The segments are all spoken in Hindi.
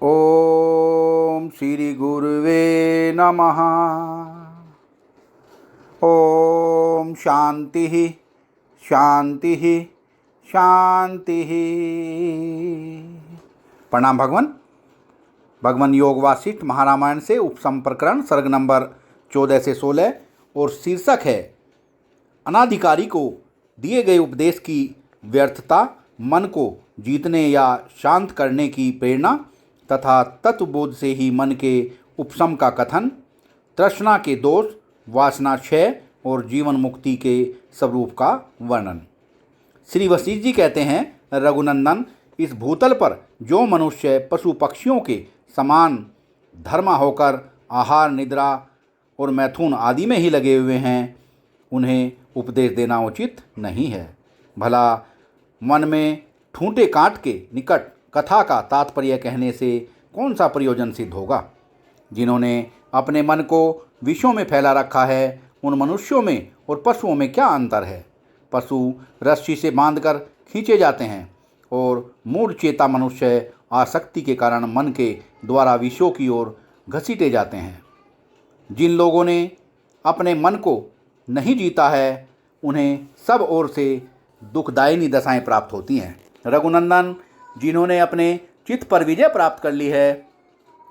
ओम श्री गुरुवे नमः। ओम शांति शांति शांति। प्रणाम भगवान। भगवान योग वासिष्ठ महारामायण से उपसम प्रकरण सर्ग नंबर 14 से 16 और शीर्षक है अनाधिकारी को दिए गए उपदेश की व्यर्थता, मन को जीतने या शांत करने की प्रेरणा तथा तत्वबोध से ही मन के उपशम का कथन, तृष्णा के दोष, वासना क्षय और जीवन मुक्ति के स्वरूप का वर्णन। श्री वशिष्ठ जी कहते हैं, रघुनंदन, इस भूतल पर जो मनुष्य पशु पक्षियों के समान धर्मा होकर आहार, निद्रा और मैथुन आदि में ही लगे हुए हैं, उन्हें उपदेश देना उचित नहीं है। भला मन में ठूंठे काट के निकट कथा का तात्पर्य कहने से कौन सा प्रयोजन सिद्ध होगा। जिन्होंने अपने मन को विषयों में फैला रखा है, उन मनुष्यों में और पशुओं में क्या अंतर है। पशु रस्सी से बांधकर खींचे जाते हैं और मूढ़ चेता मनुष्य आसक्ति के कारण मन के द्वारा विषयों की ओर घसीटे जाते हैं। जिन लोगों ने अपने मन को नहीं जीता है, उन्हें सब ओर से दुखदायिनी दशाएं प्राप्त होती हैं। रघुनंदन, जिन्होंने अपने चित्त पर विजय प्राप्त कर ली है,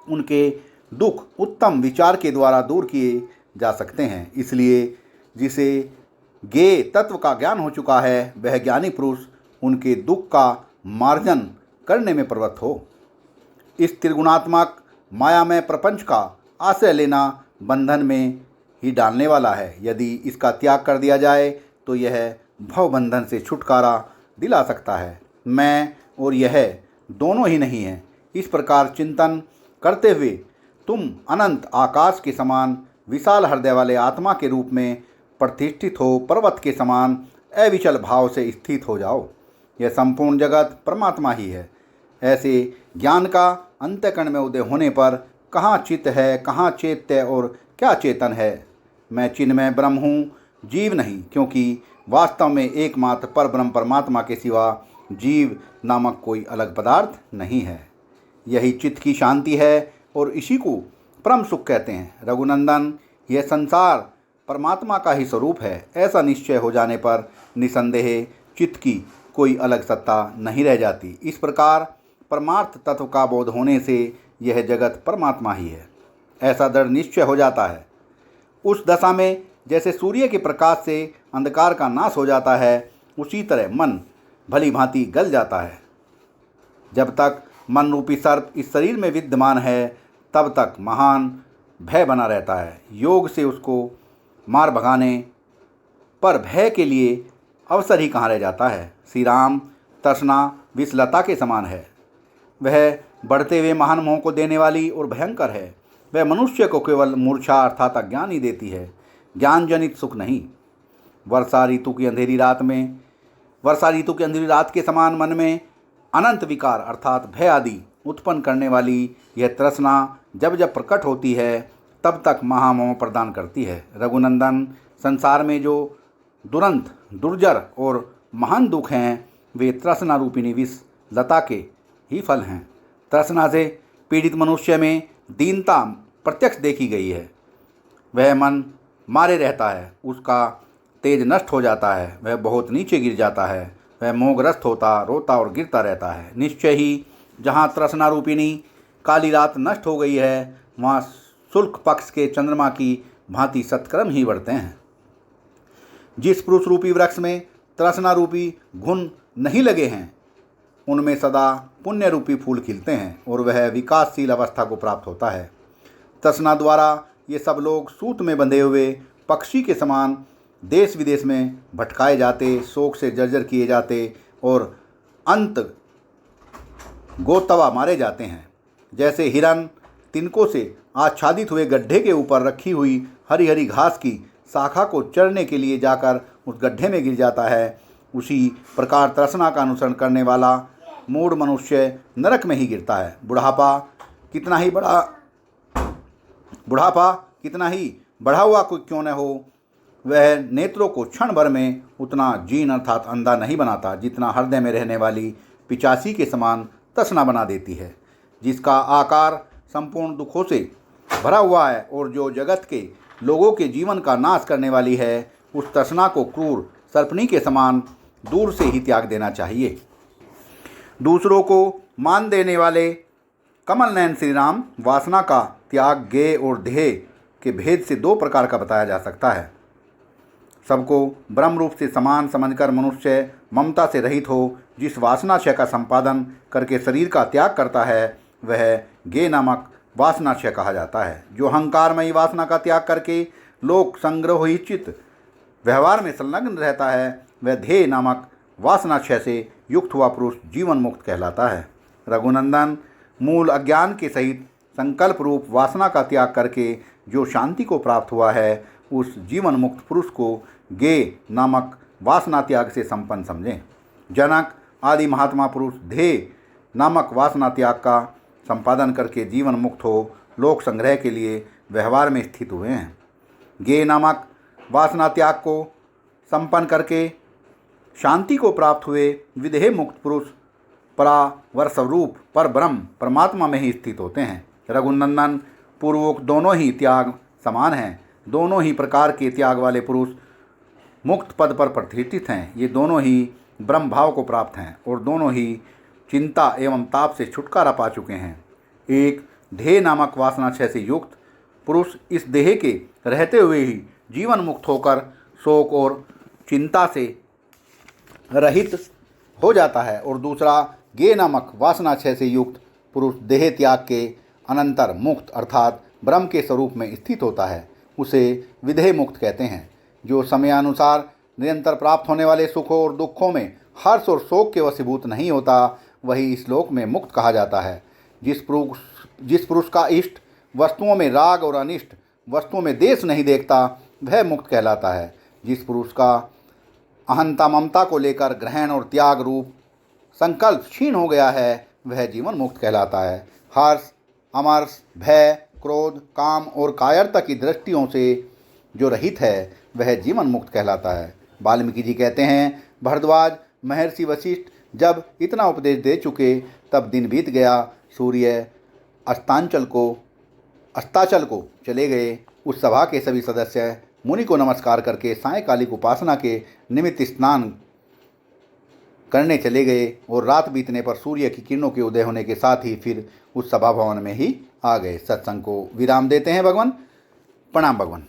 उनके दुख उत्तम विचार के द्वारा दूर किए जा सकते हैं। इसलिए जिसे ज्ञेय तत्व का ज्ञान हो चुका है, वह ज्ञानी पुरुष उनके दुख का मार्जन करने में प्रवृत्त हो। इस त्रिगुणात्मक मायामय प्रपंच का आश्रय लेना बंधन में ही डालने वाला है। यदि इसका त्याग कर दिया जाए तो यह भवबंधन से छुटकारा दिला सकता है। मैं और यह दोनों ही नहीं है। इस प्रकार चिंतन करते हुए तुम अनंत आकाश के समान विशाल हृदय वाले आत्मा के रूप में प्रतिष्ठित हो पर्वत के समान अविचल भाव से स्थित हो जाओ। यह संपूर्ण जगत परमात्मा ही है। ऐसे ज्ञान का अंतःकरण में उदय होने पर कहाँ चित्त है, कहाँ चैत्य और क्या चेतन है। मैं चिन्मय ब्रह्म हूँ, जीव नहीं, क्योंकि वास्तव में एकमात्र परब्रह्म परमात्मा के सिवा जीव नामक कोई अलग पदार्थ नहीं है। यही चित्त की शांति है और इसी को परम सुख कहते हैं। रघुनंदन, यह संसार परमात्मा का ही स्वरूप है। ऐसा निश्चय हो जाने पर निसंदेह चित्त की कोई अलग सत्ता नहीं रह जाती। इस प्रकार परमार्थ तत्व का बोध होने से यह जगत परमात्मा ही है, ऐसा दृढ़ निश्चय हो जाता है। उस दशा में जैसे सूर्य के प्रकाश से अंधकार का नाश हो जाता है, उसी तरह मन भली भांति गल जाता है। जब तक मन रूपी सर्प इस शरीर में विद्यमान है, तब तक महान भय बना रहता है। योग से उसको मार भगाने पर भय के लिए अवसर ही कहाँ रह जाता है। श्री राम तृष्णा विषलता के समान है। वह बढ़ते हुए महान मोह को देने वाली और भयंकर है। वह मनुष्य को केवल मूर्छा अर्थात अज्ञान ही देती है, ज्ञान जनित सुख नहीं। वर्षा ऋतु की अंधेरी रात के समान मन में अनंत विकार अर्थात भय आदि उत्पन्न करने वाली यह तृष्णा जब जब प्रकट होती है, तब तक महामोह प्रदान करती है। रघुनंदन, संसार में जो दुरंत, दुर्जर और महान दुख हैं, वे तृष्णा रूपिणी विष लता के ही फल हैं। तृष्णा से पीड़ित मनुष्य में दीनता प्रत्यक्ष देखी गई है। वह मन मारे रहता है, उसका तेज नष्ट हो जाता है, वह बहुत नीचे गिर जाता है, वह मोहग्रस्त होता, रोता और गिरता रहता है। निश्चय ही जहाँ तृष्णा रूपिणी काली रात नष्ट हो गई है, वहाँ शुक्ल पक्ष के चंद्रमा की भांति सत्कर्म ही बढ़ते हैं। जिस पुरुष रूपी वृक्ष में तृष्णा रूपी घुन नहीं लगे हैं, उनमें सदा पुण्य रूपी फूल खिलते हैं और वह विकासशील अवस्था को प्राप्त होता है। तृष्णा द्वारा ये सब लोग सूत में बंधे हुए पक्षी के समान देश विदेश में भटकाए जाते, शोक से जर्जर किए जाते और अंत गोतवा मारे जाते हैं। जैसे हिरन तिनकों से आच्छादित हुए गड्ढे के ऊपर रखी हुई हरी हरी घास की शाखा को चरने के लिए जाकर उस गड्ढे में गिर जाता है, उसी प्रकार तृष्णा का अनुसरण करने वाला मूढ़ मनुष्य नरक में ही गिरता है। बुढ़ापा कितना ही बढ़ा हुआ कोई क्यों न हो, वह नेत्रों को क्षण भर में उतना जीन अर्थात अंधा नहीं बनाता जितना हृदय में रहने वाली पिचासी के समान तृष्णा बना देती है। जिसका आकार संपूर्ण दुखों से भरा हुआ है और जो जगत के लोगों के जीवन का नाश करने वाली है, उस तृष्णा को क्रूर सर्पणी के समान दूर से ही त्याग देना चाहिए। दूसरों को मान देने वाले कमल नयन श्री राम वासना का त्याग ज्ञेय और ध्येय के भेद से दो प्रकार का बताया जा सकता है। सबको ब्रह्म रूप से समान समझकर मनुष्य ममता से रहित हो जिस वासनाक्षय का संपादन करके शरीर का त्याग करता है, वह ज्ञेय नामक वासनाक्षय कहा जाता है। जो अहंकारमयी वासना का त्याग करके लोक संग्रहित व्यवहार में संलग्न रहता है, वह ध्येय नामक वासनाक्षय से युक्त हुआ पुरुष जीवन मुक्त कहलाता है। रघुनंदन, मूल अज्ञान के सहित संकल्प रूप वासना का त्याग करके जो शांति को प्राप्त हुआ है, उस जीवन मुक्त पुरुष को ज्ञेय नामक वासना त्याग से संपन्न समझें। जनक आदि महात्मा पुरुष ध्येय नामक वासना त्याग का संपादन करके जीवन मुक्त हो लोक संग्रह के लिए व्यवहार में स्थित हुए हैं। ज्ञेय नामक वासना त्याग को संपन्न करके शांति को प्राप्त हुए विदेह मुक्त पुरुष परावर स्वरूप पर ब्रह्म परमात्मा में ही स्थित होते हैं। रघुनंदन, पूर्वोक्त दोनों ही त्याग समान हैं। दोनों ही प्रकार के त्याग वाले पुरुष मुक्त पद पर प्रतिष्ठित हैं। ये दोनों ही ब्रह्म भाव को प्राप्त हैं और दोनों ही चिंता एवं ताप से छुटकारा पा चुके हैं। एक ध्येय नामक वासनाक्षय से युक्त पुरुष इस देह के रहते हुए ही जीवन मुक्त होकर शोक और चिंता से रहित हो जाता है, और दूसरा ज्ञेय नामक वासनाक्षय से युक्त पुरुष देह त्याग के अनंतर मुक्त अर्थात ब्रह्म के स्वरूप में स्थित होता है। उसे विदेह मुक्त कहते हैं। जो समयानुसार निरंतर प्राप्त होने वाले सुखों और दुखों में हर्ष और शोक के वशीभूत नहीं होता, वही इस लोक में मुक्त कहा जाता है। जिस पुरुष का इष्ट वस्तुओं में राग और अनिष्ट वस्तुओं में देश नहीं देखता, वह मुक्त कहलाता है। जिस पुरुष का अहंता ममता को लेकर ग्रहण और त्याग रूप संकल्प क्षीण हो गया है, वह जीवन मुक्त कहलाता है। हर्ष, अमर्ष, भय, क्रोध, काम और कायरता की दृष्टियों से जो रहित है, वह जीवन मुक्त कहलाता है। वाल्मीकि जी कहते हैं, भरद्वाज महर्षि वशिष्ठ जब इतना उपदेश दे चुके, तब दिन बीत गया। सूर्य अस्ताचल को चले गए। उस सभा के सभी सदस्य मुनि को नमस्कार करके सायंकालिक उपासना के निमित्त स्नान करने चले गए और रात बीतने पर सूर्य की किरणों के उदय होने के साथ ही फिर उस सभा भवन में ही आ गए। सत्संग को विराम देते हैं भगवान। प्रणाम भगवान।